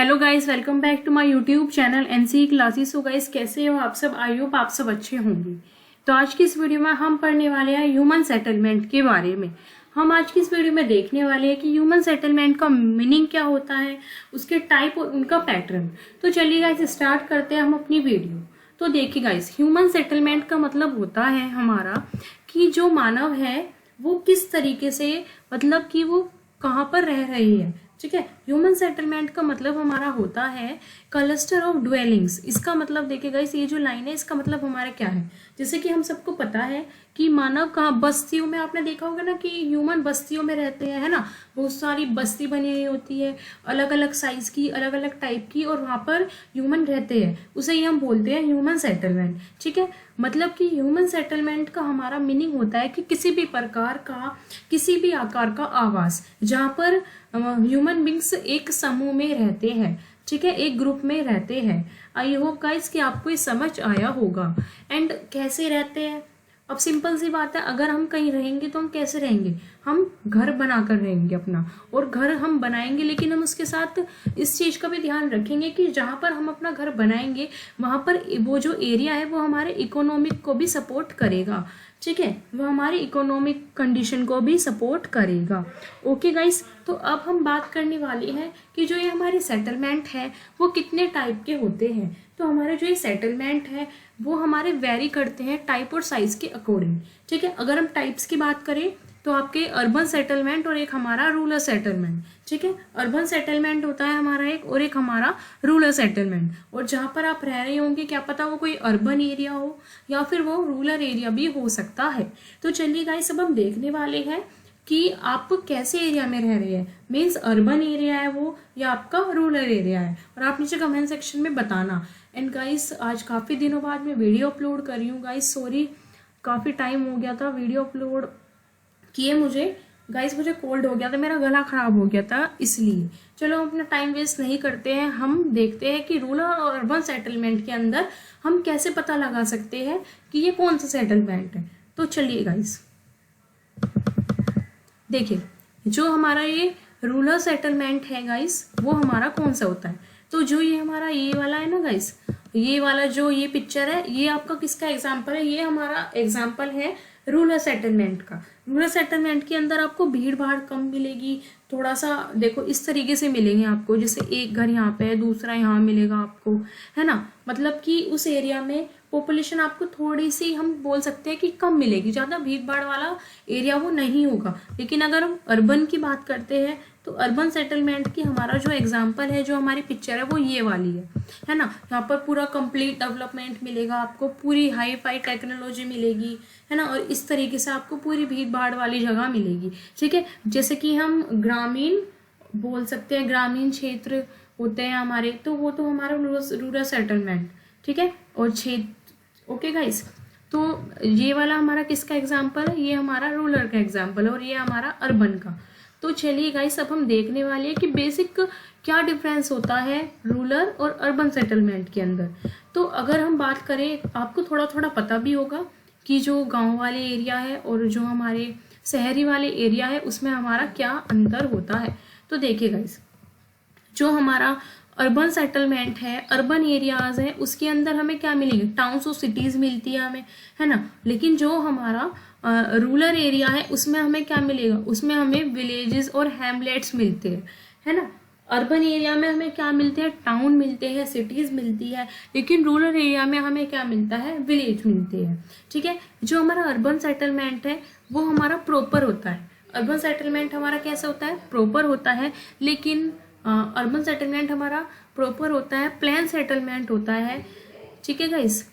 Hello guys, welcome back to my YouTube channel NC classes. So guys, कैसे हो आप सब? आई होप आप सब अच्छे होंगे। तो आज की इस वीडियो में हम पढ़ने वाले हैं ह्यूमन सेटलमेंट के बारे में। हम आज की इस वीडियो में देखने वाले हैं कि ह्यूमन सेटलमेंट का मीनिंग क्या होता है, उसके टाइप और उनका पैटर्न। तो चलिए गाइस, स्टार्ट करते हैं हम अपनी वीडियो। तो देखिए गाइस, ह्यूमन सेटलमेंट का मतलब होता है हमारा कि जो मानव है वो किस तरीके से, मतलब कि वो कहाँ पर रह रही है। ठीक है, ह्यूमन सेटलमेंट का मतलब हमारा होता है क्लस्टर ऑफ ड्वेलिंग्स। इसका मतलब देखिए गाइस, ये जो लाइन है इसका मतलब हमारा क्या है। जैसे कि हम सबको पता है कि मानव कहाँ बस्तियों में, आपने देखा होगा ना कि ह्यूमन बस्तियों में रहते हैं, है ना। बहुत सारी बस्ती बनी हुई होती है, अलग अलग साइज की, अलग अलग टाइप की, और वहां पर ह्यूमन रहते हैं। उसे ही हम बोलते हैं ह्यूमन सेटलमेंट। ठीक है, मतलब कि ह्यूमन सेटलमेंट का हमारा मीनिंग होता है कि किसी भी प्रकार का, किसी भी आकार का आवास जहाँ पर ह्यूमन बींग्स एक समूह में रहते हैं। ठीक है, एक ग्रुप में रहते हैं। आई होप गाइस कि आपको ये समझ आया होगा। एंड कैसे रहते हैं, अब सिंपल सी बात है, अगर हम कहीं रहेंगे तो हम कैसे रहेंगे, हम घर बनाकर रहेंगे अपना। और घर हम बनाएंगे, लेकिन हम उसके साथ इस चीज का भी ध्यान रखेंगे कि जहां पर हम अपना घर बनाएंगे वहां पर वो जो एरिया है वो हमारे इकोनॉमिक को भी सपोर्ट करेगा। ठीक है, वो हमारी इकोनॉमिक कंडीशन को भी सपोर्ट करेगा। ओके गाइस, तो अब हम बात करने वाले हैं कि जो ये हमारे सेटलमेंट है वो कितने टाइप के होते हैं। तो हमारे जो ये सेटलमेंट है वो हमारे वेरी करते हैं टाइप और साइज के अकॉर्डिंग। ठीक है, अगर हम टाइप्स की बात करें तो आपके अर्बन सेटलमेंट और एक हमारा रूरल सेटलमेंट। ठीक है, अर्बन सेटलमेंट होता है हमारा एक, और एक हमारा रूरल सेटलमेंट। और जहाँ पर आप रह रहे होंगे, क्या पता वो कोई अर्बन एरिया हो या फिर वो रूरल एरिया भी हो सकता है। तो चलिए गाइस, अब हम देखने वाले हैं कि आप कैसे एरिया में रह रहे हैं, मीन्स अर्बन एरिया है वो या आपका रूरल एरिया है। और आप नीचे कमेंट सेक्शन में बताना। एंड गाइस, आज काफ़ी दिनों बाद मैं वीडियो अपलोड कर रही हूँ गाइस, सॉरी, काफ़ी टाइम हो गया था वीडियो अपलोड किए मुझे। गाइस, मुझे कोल्ड हो गया था, मेरा गला खराब हो गया था, इसलिए। चलो हम अपना टाइम वेस्ट नहीं करते हैं, हम देखते हैं कि रूरल और अर्बन सेटलमेंट के अंदर हम कैसे पता लगा सकते हैं कि ये कौन सा सेटलमेंट है। तो चलिए गाइस, देखिए, जो हमारा ये रूरल सेटलमेंट है गाइस, वो हमारा कौन सा होता है। तो जो ये हमारा ये वाला है ना गाइस, ये वाला जो ये पिक्चर है, ये आपका किसका एग्जाम्पल है, ये हमारा एग्जाम्पल है रूरल सेटलमेंट का। रूरल सेटलमेंट के अंदर आपको भीड़ भाड़ कम मिलेगी, थोड़ा सा देखो इस तरीके से मिलेंगे आपको, जैसे एक घर यहाँ पे है, दूसरा यहाँ मिलेगा आपको, है ना। मतलब कि उस एरिया में पॉपुलेशन आपको थोड़ी सी, हम बोल सकते हैं कि कम मिलेगी, ज़्यादा भीड़ भाड़ वाला एरिया वो नहीं होगा। लेकिन अगर हम अर्बन की बात करते हैं तो अर्बन सेटलमेंट की हमारा जो एग्जाम्पल है, जो हमारी पिक्चर है, वो ये वाली है ना। यहाँ पर पूरा कंप्लीट डेवलपमेंट मिलेगा आपको, पूरी हाई फाई टेक्नोलॉजी मिलेगी, है ना। और इस तरीके से आपको पूरी भीड़ भाड़ वाली जगह मिलेगी। ठीक है, जैसे कि हम ग्रामीण बोल सकते हैं, ग्रामीण क्षेत्र होते हैं हमारे, तो वो तो हमारा रूरल सेटलमेंट। ठीक है, और क्षेत्र, ओके गाइस, तो ये वाला हमारा किसका एग्जाम्पल है, ये हमारा रूरल का एग्जाम्पल है, और ये हमारा अर्बन का। तो चलिए गाइस, अब हम देखने वाले हैं कि बेसिक क्या डिफरेंस होता है रूरल और अर्बन सेटलमेंट के अंदर। तो अगर हम बात करें, आपको थोड़ा थोड़ा पता भी होगा कि जो गांव वाले एरिया है और जो हमारे शहरी वाले एरिया है उसमें हमारा क्या अंतर होता है। तो देखिए गाइस, जो हमारा अर्बन सेटलमेंट है, अर्बन एरियाज है, उसके अंदर हमें क्या मिलेंगे, टाउन्स और सिटीज मिलती है हमें, है ना। लेकिन जो हमारा रूरल एरिया है उसमें हमें क्या मिलेगा, उसमें हमें विलेजेस और हैमलेट्स मिलते हैं, है ना। अर्बन एरिया में हमें क्या मिलते हैं, टाउन मिलते हैं, सिटीज मिलती है। लेकिन रूरल एरिया में हमें क्या मिलता है, विलेज मिलते हैं। ठीक है, जो हमारा अर्बन सेटलमेंट है वो हमारा प्रॉपर होता है। अर्बन सेटलमेंट हमारा कैसा होता है, प्रॉपर होता है। लेकिन अर्बन सेटलमेंट हमारा प्रॉपर होता है, प्लान सेटलमेंट होता है। ठीक है गाइस,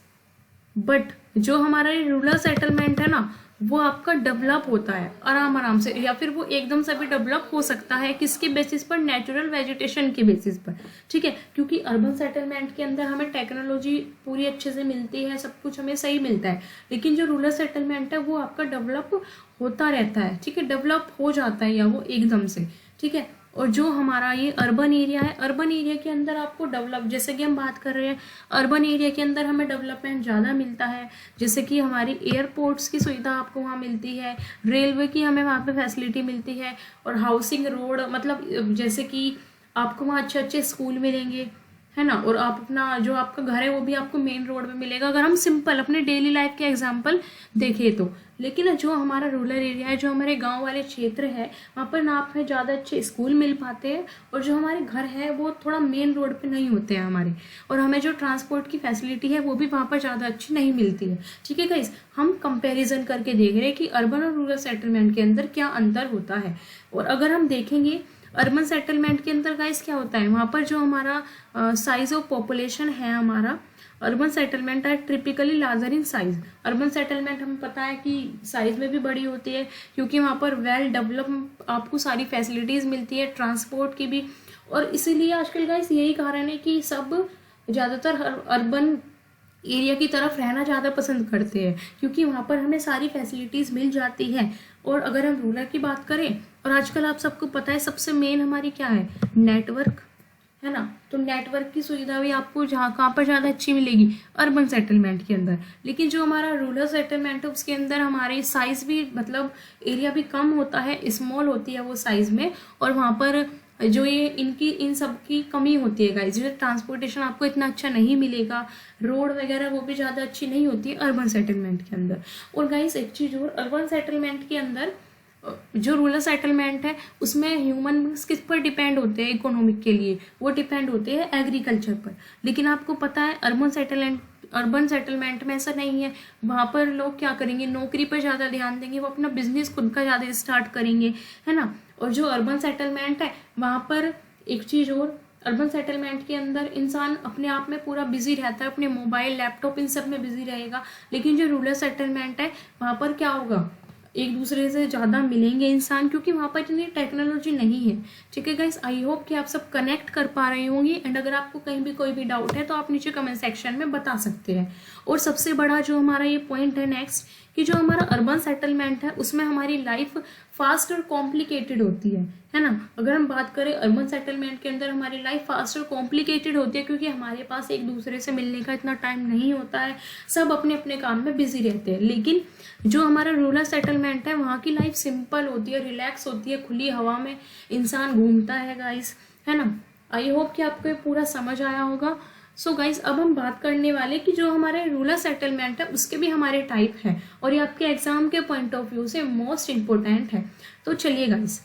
बट जो हमारा रूरल सेटलमेंट है ना, वो आपका डेवलप होता है आराम आराम से, या फिर वो एकदम से भी डेवलप हो सकता है, किसके बेसिस पर, नेचुरल वेजिटेशन के बेसिस पर। ठीक है, क्योंकि अर्बन सेटलमेंट के अंदर हमें टेक्नोलॉजी पूरी अच्छे से मिलती है, सब कुछ हमें सही मिलता है। लेकिन जो रूरल सेटलमेंट है वो आपका डेवलप होता रहता है। ठीक है, डेवलप हो जाता है या वो एकदम से। ठीक है, और जो हमारा ये अर्बन एरिया है, अर्बन एरिया के अंदर आपको डेवलप, जैसे कि हम बात कर रहे हैं, अर्बन एरिया के अंदर हमें डेवलपमेंट ज़्यादा मिलता है। जैसे कि हमारी एयरपोर्ट्स की सुविधा आपको वहाँ मिलती है, रेलवे की हमें वहाँ पे फैसिलिटी मिलती है, और हाउसिंग, रोड, मतलब जैसे कि आपको वहाँ अच्छे अच्छे स्कूल मिलेंगे, है ना, और आप अपना जो आपका घर है वो भी आपको मेन रोड पे मिलेगा, अगर हम सिंपल अपने डेली लाइफ के एग्जांपल देखें तो। लेकिन जो हमारा रूरल एरिया है, जो हमारे गांव वाले क्षेत्र है, वहाँ पर ना आपको ज़्यादा अच्छे स्कूल मिल पाते हैं, और जो हमारे घर है वो थोड़ा मेन रोड पे नहीं होते हैं हमारे, और हमें जो ट्रांसपोर्ट की फैसिलिटी है वो भी वहाँ पर ज़्यादा अच्छी नहीं मिलती है। ठीक है गाइस, हम कंपेरिजन करके देख रहे हैं कि अर्बन और रूरल सेटलमेंट के अंदर क्या अंतर होता है। और अगर हम देखेंगे अर्बन सेटलमेंट के अंदर गाइस क्या होता है, वहाँ पर जो हमारा साइज ऑफ पॉपुलेशन है, हमारा अर्बन सेटलमेंट है typically larger in size. Urban settlement हमें पता है कि साइज में भी बड़ी होती है, क्योंकि वहाँ पर वेल डेवलप आपको सारी फैसिलिटीज़ मिलती है, ट्रांसपोर्ट की भी। और इसीलिए आजकल गाइस यही कारण है कि सब ज़्यादातर अर्बन एरिया की तरफ रहना ज़्यादा पसंद करते हैं, क्योंकि वहाँ पर हमें सारी फैसिलिटीज़ मिल जाती हैं। और अगर हम रूरल की बात करें, और आजकल आप सबको पता है सबसे मेन हमारी क्या है, नेटवर्क, है ना। तो नेटवर्क की सुविधा भी आपको कहाँ पर ज़्यादा अच्छी मिलेगी, अर्बन सेटलमेंट के अंदर। लेकिन जो हमारा रूरल सेटलमेंट है उसके अंदर हमारे साइज़ भी, मतलब एरिया भी कम होता है, स्मॉल होती है वो साइज़ में, और वहाँ पर जो ये इन सब की कमी होती है गाइस, जो ट्रांसपोर्टेशन आपको इतना अच्छा नहीं मिलेगा, रोड वगैरह वो भी ज़्यादा अच्छी नहीं होती है अर्बन सेटलमेंट के अंदर। और गाइस एक चीज़ और, अर्बन सेटलमेंट के अंदर जो रूरल सेटलमेंट है उसमें ह्यूमन किस पर डिपेंड होते हैं इकोनॉमिक के लिए, वो डिपेंड होते हैं एग्रीकल्चर पर। लेकिन आपको पता है अर्बन सेटलमेंट में ऐसा नहीं है, वहाँ पर लोग क्या करेंगे, नौकरी पर ज़्यादा ध्यान देंगे, वो अपना बिजनेस खुद का ज़्यादा स्टार्ट करेंगे, है ना। और जो अर्बन सेटलमेंट है वहाँ पर एक चीज़ और, अर्बन सेटलमेंट के अंदर इंसान अपने आप में पूरा बिजी रहता है, अपने मोबाइल लैपटॉप इन सब में बिजी रहेगा। लेकिन जो रूरल सेटलमेंट है वहाँ पर क्या होगा, एक दूसरे से ज़्यादा मिलेंगे इंसान, क्योंकि वहाँ पर इतनी टेक्नोलॉजी नहीं है। ठीक है गाइस, आई होप कि आप सब कनेक्ट कर पा रहे होंगे। एंड अगर आपको कहीं भी कोई भी डाउट है तो आप नीचे कमेंट सेक्शन में बता सकते हैं। और सबसे बड़ा जो हमारा ये पॉइंट है नेक्स्ट, कि जो हमारा अर्बन सेटलमेंट है उसमें हमारी लाइफ फास्ट और कॉम्प्लिकेटेड होती है ना। अगर हम बात करें अर्बन सेटलमेंट के अंदर हमारी लाइफ फास्ट और कॉम्प्लिकेटेड होती है, क्योंकि हमारे पास एक दूसरे से मिलने का इतना टाइम नहीं होता है, सब अपने अपने काम में बिजी रहते हैं। लेकिन जो हमारा रूरल सेटलमेंट है वहाँ की लाइफ सिंपल होती है, रिलैक्स होती है, खुली हवा में इंसान घूमता है गाइस, है ना। आई होप कि आपको ये पूरा समझ आया होगा। सो गाइस, अब हम बात करने वाले कि जो हमारे रूरल सेटलमेंट है उसके भी हमारे टाइप हैं, और ये आपके एग्जाम के पॉइंट ऑफ व्यू से मोस्ट इम्पोर्टेंट है। तो चलिए गाइस,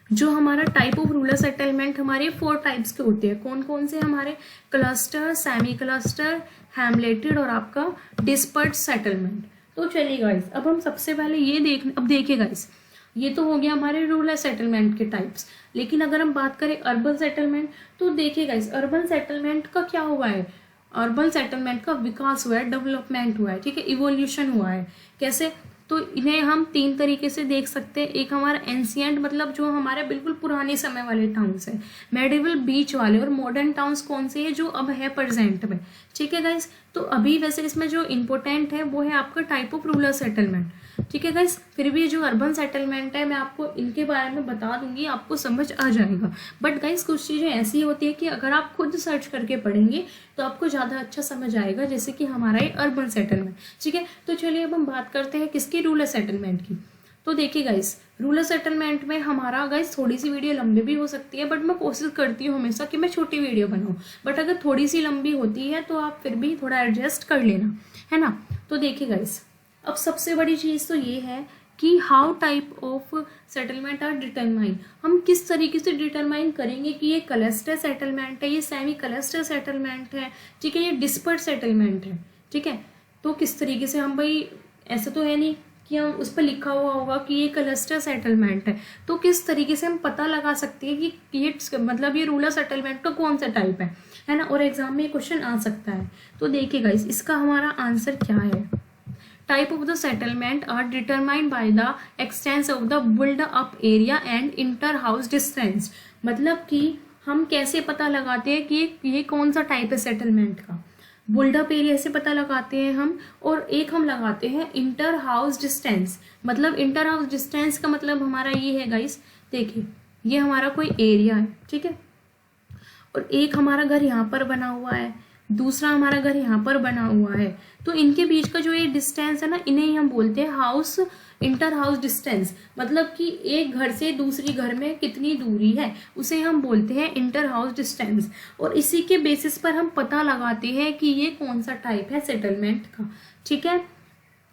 जो हमारा टाइप ऑफ रूरल सेटलमेंट हमारे 4 टाइप्स के होते हैं। कौन कौन से हमारे, क्लस्टर, सेमी क्लस्टर, हैमलेटेड और आपका डिस्पर्स सेटलमेंट। तो चलिए गाइस, अब हम सबसे पहले अब देखिए गाइस, ये तो हो गया हमारे रूरल सेटलमेंट के टाइप्स। लेकिन अगर हम बात करें अर्बन सेटलमेंट, तो देखिए गाइस, अर्बन सेटलमेंट का क्या हुआ है, अर्बन सेटलमेंट का विकास हुआ है, डेवलपमेंट हुआ है, ठीक है, इवोल्यूशन हुआ है। कैसे, तो इन्हें हम 3 तरीके से देख सकते हैं। एक हमारा एंशिएंट, मतलब जो हमारे बिल्कुल पुराने समय वाले टाउन्स है, मेडिवल बीच वाले, और मॉडर्न टाउन्स कौन से हैं, जो अब है प्रेजेंट में। ठीक है गाइस, तो अभी वैसे इसमें जो इम्पोर्टेंट है वो है आपका टाइप ऑफ रूरल सेटलमेंट। ठीक है गाइस, फिर भी जो अर्बन सेटलमेंट है मैं आपको इनके बारे में बता दूंगी, आपको समझ आ जाएगा। बट गाइस कुछ चीज़ें ऐसी होती है कि अगर आप खुद सर्च करके पढ़ेंगे तो आपको ज़्यादा अच्छा समझ आएगा, जैसे कि हमारा ये अर्बन सेटलमेंट। ठीक है, तो चलिए अब हम बात करते हैं किसकी, रूरल सेटलमेंट की। तो देखिए गाइस, रूरल सेटलमेंट में हमारा गाइस थोड़ी सी वीडियो लंबी भी हो सकती है, बट मैं कोशिश करती हूँ हमेशा कि मैं छोटी वीडियो बनाऊँ। बट अगर थोड़ी सी लंबी होती है तो आप फिर भी थोड़ा एडजस्ट कर लेना, है ना। तो देखिए गाइस, अब सबसे बड़ी चीज़ तो ये है कि how type of settlement are determine, हम किस तरीके से डिटरमाइन करेंगे कि ये क्लस्टर सेटलमेंट है, ये सेमी क्लस्टर सेटलमेंट है, ठीक है, ये डिस्पर्स सेटलमेंट है। ठीक है, तो किस तरीके से हम, भाई ऐसा तो है नहीं कि हम उस पर लिखा हुआ होगा कि ये क्लस्टर सेटलमेंट है, तो किस तरीके से हम पता लगा सकते हैं कि ये मतलब ये रूरल सेटलमेंट का कौन सा टाइप है ना। और एग्जाम में ये क्वेश्चन आ सकता है। तो देखिए गाइस, इसका हमारा आंसर क्या है, type of the settlement are determined by the extents of the build up area and inter house distance. मतलब कि हम कैसे पता लगाते हैं कि ये कौन सा टाइप है सेटलमेंट का, बिल्ड अप एरिया से पता लगाते हैं हम, और एक हम लगाते हैं इंटर हाउस डिस्टेंस। मतलब इंटर हाउस डिस्टेंस का मतलब हमारा ये है गाइस, देखिए ये हमारा कोई एरिया है, ठीक है, और एक हमारा घर यहाँ पर बना हुआ है, दूसरा हमारा घर यहाँ पर बना हुआ है, तो इनके बीच का जो ये डिस्टेंस है ना, इन्हें ही हम बोलते हैं हाउस इंटर हाउस डिस्टेंस। मतलब कि एक घर से दूसरी घर में कितनी दूरी है उसे हम बोलते हैं इंटर हाउस डिस्टेंस। और इसी के बेसिस पर हम पता लगाते हैं कि ये कौन सा टाइप है सेटलमेंट का। ठीक है,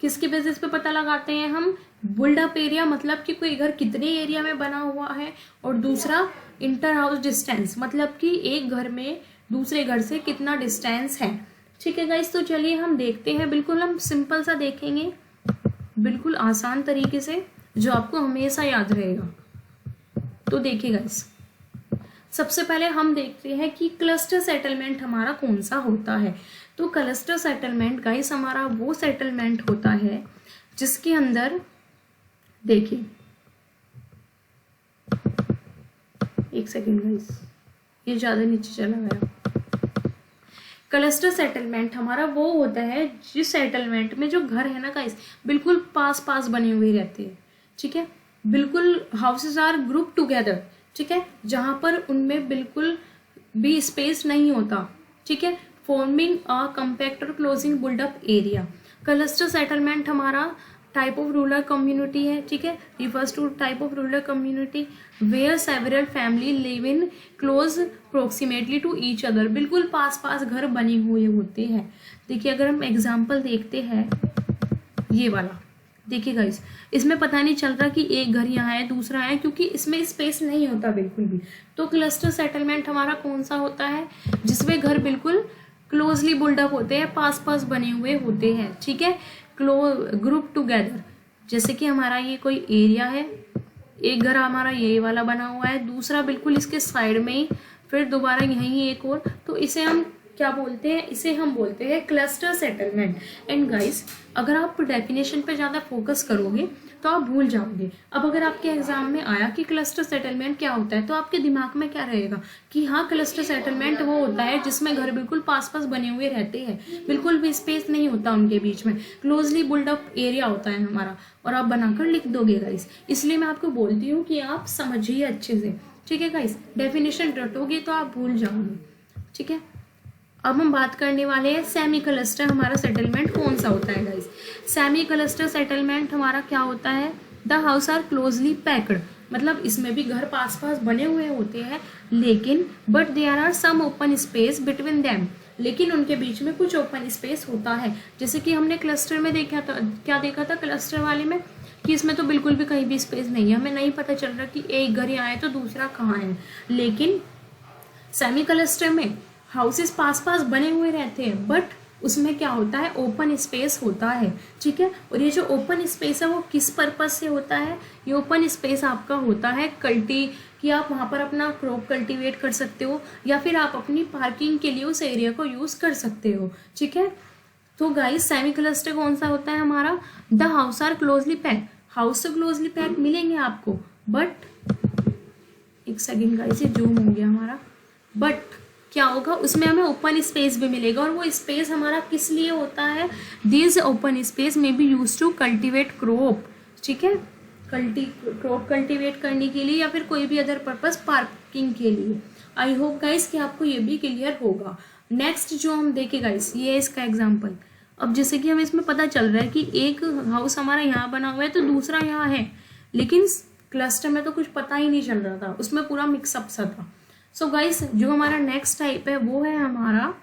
किसके बेसिस पे पता लगाते हैं हम? बुल्ड अप एरिया, मतलब कि कोई घर कितने एरिया में बना हुआ है, और दूसरा इंटर हाउस डिस्टेंस, मतलब कि एक घर में दूसरे घर से कितना डिस्टेंस है। ठीक है गाइस, तो चलिए हम देखते हैं। बिल्कुल हम सिंपल सा देखेंगे, बिल्कुल आसान तरीके से, जो आपको हमेशा याद रहेगा। तो देखिए गाइस, सबसे पहले हम देखते हैं कि क्लस्टर सेटलमेंट हमारा कौन सा होता है। तो क्लस्टर सेटलमेंट गाइस हमारा वो सेटलमेंट होता है जिसके अंदर, देखिए एक सेकेंड गाइस, ये ज्यादा नीचे चला गया। क्लस्टर सेटलमेंट हमारा वो होता है जिस सेटलमेंट में जो घर है ना गाइस बिल्कुल पास पास बने हुए रहते हैं। ठीक है, बिल्कुल हाउसेस आर ग्रुप टुगेदर। ठीक है, जहां पर उनमें बिल्कुल भी स्पेस नहीं होता। ठीक है, फॉर्मिंग अ कम्पैक्ट और closing built up area. Cluster settlement हमारा टाइप ऑफ रूरल कम्युनिटी है। ठीक है, refers to type of rural community where several family live in close proximately to each other. बिल्कुल पास पास घर बने हुए होते हैं। देखिए अगर हम एग्जाम्पल देखते हैं, ये वाला देखिए गाइस, इसमें पता नहीं चल रहा कि एक घर यहाँ है दूसरा है, क्योंकि इसमें स्पेस नहीं होता बिल्कुल भी। तो क्लस्टर सेटलमेंट हमारा कौन सा होता है? जिसमें घर बिल्कुल क्लोजली बुल्ड अप होते हैं, पास पास बने हुए होते हैं। ठीक है, ग्रुप टुगेदर। जैसे कि हमारा ये कोई एरिया है, एक घर हमारा ये वाला बना हुआ है, दूसरा बिल्कुल इसके साइड में ही, फिर दोबारा यहीं एक और, तो इसे हम क्या बोलते हैं? इसे हम बोलते हैं क्लस्टर सेटलमेंट। एंड गाइस अगर आप डेफिनेशन पे ज़्यादा फोकस करोगे तो आप भूल जाओगे। अब अगर आपके एग्जाम में आया कि क्लस्टर सेटलमेंट क्या होता है, तो आपके दिमाग में क्या रहेगा कि हाँ क्लस्टर सेटलमेंट वो होता है जिसमें घर बिल्कुल पास पास बने हुए रहते हैं, बिल्कुल भी स्पेस नहीं होता उनके बीच में, क्लोजली बुल्ड अप एरिया होता है हमारा, और आप बनाकर लिख दोगे गाइस। इसलिए मैं आपको बोलती हूँ कि आप समझिए अच्छे से। ठीक है गाइस, डेफिनेशन रटोगे तो आप भूल जाओगे। ठीक है, अब हम बात करने वाले हैं सेमी क्लस्टर हमारा सेटलमेंट कौन सा होता है गाइस। सेमी क्लस्टर सेटलमेंट हमारा क्या होता है? The house are closely packed, मतलब इसमें भी घर पास पास बने हुए होते हैं, लेकिन but there are some open space between them, लेकिन उनके बीच में कुछ ओपन स्पेस होता है। जैसे कि हमने क्लस्टर में देखा था, क्या देखा था क्लस्टर वाले में, कि इसमें तो बिल्कुल भी कहीं भी स्पेस नहीं है, हमें नहीं पता चल रहा कि एक घर यहाँ है तो दूसरा कहाँ है। लेकिन सेमी क्लस्टर में हाउसेस पास पास बने हुए रहते हैं, बट उसमें क्या होता है? ओपन स्पेस होता है। ठीक है, और ये जो ओपन स्पेस है वो किस पर्पज से होता है? ये ओपन स्पेस आपका होता है कि आप वहाँ पर अपना क्रॉप कल्टीवेट कर सकते हो, या फिर आप अपनी पार्किंग के लिए उस एरिया को यूज कर सकते हो। ठीक है, तो गाइस सेमी क्लस्टर कौन सा होता है हमारा? The house are closely packed, house से क्लोजली पैक्ड मिलेंगे आपको, बट एक सेकेंड गाइस ये जूम हो गया हमारा, बट क्या होगा उसमें हमें ओपन स्पेस भी मिलेगा, और वो स्पेस हमारा किस लिए होता है? दिस ओपन स्पेस में be use to cultivate crop. ठीक है, क्रॉप कल्टीवेट करने के लिए, या फिर कोई भी अदर पर्पस, पार्किंग के लिए। आई होप गाइस कि आपको ये भी क्लियर होगा। नेक्स्ट जो हम देखें गाइस, ये है इसका एग्जाम्पल। अब जैसे कि हमें इसमें पता चल रहा है कि एक हाउस हमारा यहाँ बना हुआ है तो दूसरा यहाँ है, लेकिन क्लस्टर में तो कुछ पता ही नहीं चल रहा था, उसमें पूरा मिक्सअप सा था। सो गाइस जो हमारा नेक्स्ट टाइप है वो है हमारा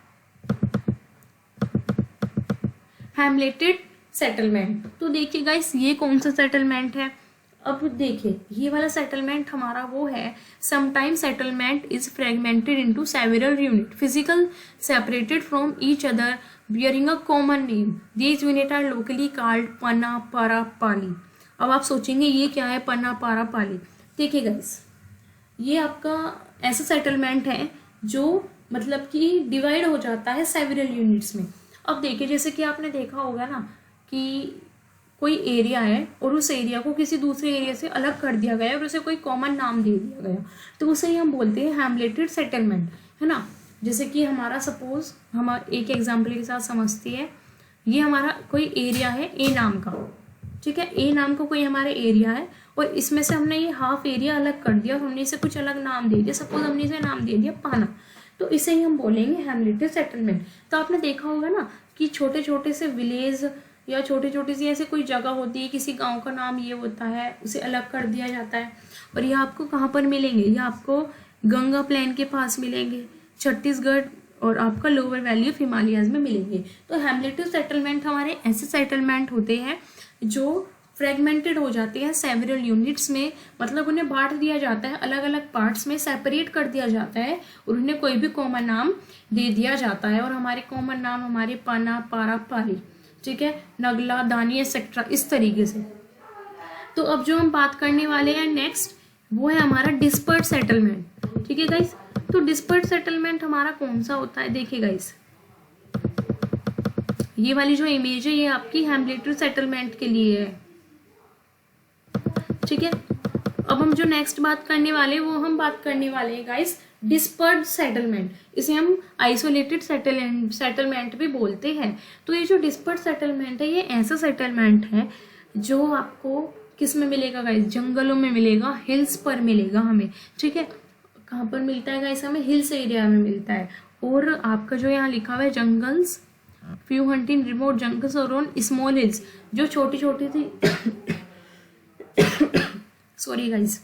हैमलेटेड सेटलमेंट। तो देखिए गाइस ये कौन सा सेटलमेंट है? अब देखिए ये वाला सेटलमेंट हमारा वो है, sometimes settlement is fragmented into several unit physical separated from each other bearing a common name. These unit are locally called panna para pali. अब आप सोचेंगे ये क्या है पन्ना पारा पाली? देखिए गाइस ये आपका ऐसा सेटलमेंट है जो मतलब कि डिवाइड हो जाता है सेवरल यूनिट्स में। अब देखिए जैसे कि आपने देखा होगा ना कि कोई एरिया है और उस एरिया को किसी दूसरे एरिया से अलग कर दिया गया और उसे कोई कॉमन नाम दे दिया गया, तो उसे ही हम बोलते हैं हैमलेटेड सेटलमेंट, है ना। जैसे कि हमारा सपोज हम एक एग्जाम्पल के साथ समझते हैं, ये हमारा कोई एरिया है ए नाम का, ठीक है, ए नाम का कोई हमारे एरिया है और इसमें से हमने ये हाफ एरिया अलग कर दिया और हमने इसे कुछ अलग नाम दे दिया। सपोज हमने इसे नाम दे दिया पाना, तो इसे ही हम बोलेंगे हैमलेटिव सेटलमेंट। तो आपने देखा होगा ना कि छोटे छोटे से विलेज या छोटी छोटी सी ऐसे कोई जगह होती है, किसी गांव का नाम ये होता है, उसे अलग कर दिया जाता है। और ये आपको कहाँ पर मिलेंगे, ये आपको गंगा प्लेन के पास मिलेंगे, छत्तीसगढ़ और आपका लोअर वैली ऑफ हिमालयाज में मिलेंगे। तो हैमलेटिव सेटलमेंट हमारे ऐसे सेटलमेंट होते हैं जो फ्रेगमेंटेड हो जाते हैं सेवरल यूनिट्स में, मतलब उन्हें बांट दिया जाता है, अलग अलग पार्ट्स में सेपरेट कर दिया जाता है और उन्हें कोई भी कॉमन नाम दे दिया जाता है। और हमारे कॉमन नाम हमारे पाना, पारा, पारी, ठीक है, नगला, दानी एक्सेट्रा, इस तरीके से। तो अब जो हम बात करने वाले हैं नेक्स्ट, वो है हमारा डिस्पर्ट सेटलमेंट। ठीक है गाइस, तो डिस्पर्ट सेटलमेंट हमारा कौन सा होता है, देखिए गाइस, ये वाली जो इमेज है ये आपकी हैमलेटिव सेटलमेंट के लिए है। ठीक है, अब हम जो नेक्स्ट बात करने वाले वो हम बात करने वाले हैं गाइस डिस्पर्ड सेटलमेंट। इसे हम आइसोलेटेड सेटलमेंट भी बोलते हैं। तो ये जो डिस्पर्ड सेटलमेंट है ये ऐसा सेटलमेंट है जो आपको किस में मिलेगा गाइस, जंगलों में मिलेगा, हिल्स पर मिलेगा हमें। ठीक है, कहाँ पर मिलता है गाइस, हमें हिल्स एरिया में मिलता है। और आपका जो यहाँ लिखा हुआ है jungles, few hunting remote jungles और ऑन स्मॉल हिल्स, जो छोटी छोटी थी सॉरी गाइस,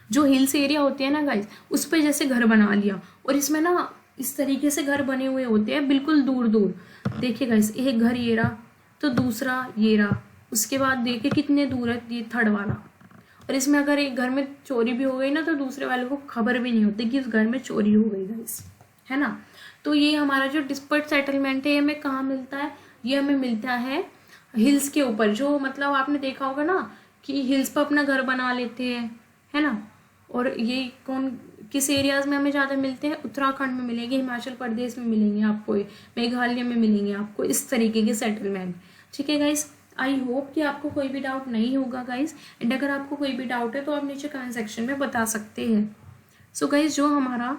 जो हिल्स एरिया होते हैं ना गाइस, उस पे जैसे घर बना लिया और इसमें ना इस तरीके से घर बने हुए होते हैं बिल्कुल दूर दूर। देखिए गाइस, एक घर ये रहा, तो दूसरा ये रहा, उसके बाद देखिए कितने दूर है ये थर्ड वाला। और इसमें अगर एक घर में चोरी भी हो गई ना तो दूसरे वाले को खबर भी नहीं होती कि उस घर में चोरी हो गई गाइस, है ना। तो ये हमारा जो डिस्पर्ट सेटलमेंट है ये हमें कहाँ मिलता है, ये हमें मिलता है हिल्स के ऊपर। जो मतलब आपने देखा होगा ना कि हिल्स पर अपना घर बना लेते हैं, है ना। और ये किस एरियाज में हमें ज़्यादा मिलते हैं, उत्तराखंड में मिलेंगे, हिमाचल प्रदेश में मिलेंगे आपको, मेघालय में मिलेंगे आपको, इस तरीके के सेटलमेंट। ठीक है गाइस, आई होप कि आपको कोई भी डाउट नहीं होगा गाइस। एंड अगर आपको कोई भी डाउट है तो आप नीचे कमेंट सेक्शन में बता सकते हैं। सो गाइस, जो हमारा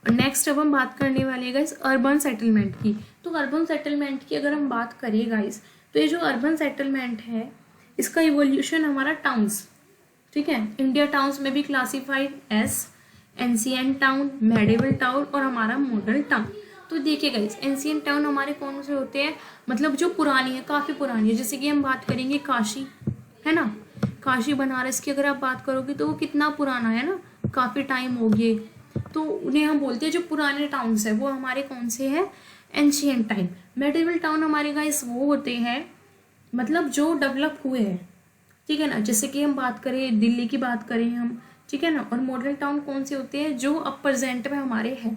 नेक्स्ट अब हम बात करने वाले हैं गाइस अर्बन सेटलमेंट की। तो अर्बन सेटलमेंट की अगर हम बात करें गाइस, तो ये जो अर्बन सेटलमेंट है इसका इवोल्यूशन हमारा टाउन्स, ठीक है, इंडिया टाउन्स में भी classified S ancient town, medieval town और हमारा मॉडर्न टाउन। तो देखिए गाइस, एंशिएंट टाउन हमारे कौन से होते हैं, मतलब जो पुरानी है, काफ़ी पुरानी है। जैसे कि हम बात करेंगे काशी, है ना, काशी बनारस की अगर आप बात करोगे तो वो कितना पुराना है ना, काफ़ी टाइम हो गए। तो उन्हें हम बोलते हैं जो पुराने टाउन्स है वो हमारे कौन से हैं, एंशिएंट टाइम। मेडिवल टाउन हमारे गाइस वो होते हैं मतलब जो डेवलप हुए हैं, ठीक है ना। जैसे कि हम बात करें दिल्ली की बात करें हम, ठीक है ना। और मॉडर्न टाउन कौन से होते हैं, जो अब प्रेजेंट में हमारे हैं।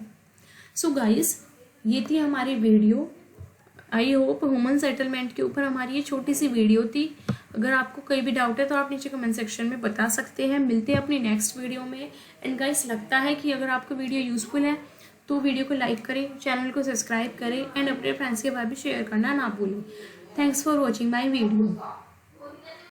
सो गाइस, ये थी हमारी video. I hope human settlement के ऊपर हमारी ये छोटी सी वीडियो थी। अगर आपको कोई भी डाउट है तो आप नीचे कमेंट सेक्शन में बता सकते हैं। मिलते हैं अपनी नेक्स्ट वीडियो में। एंड गाइस, लगता है कि अगर आपको वीडियो यूजफुल है तो वीडियो को लाइक करें, चैनल को सब्सक्राइब करें एंड अपने फ्रेंड्स के बारे में शेयर करना ना भूलें। Thanks for watching my video.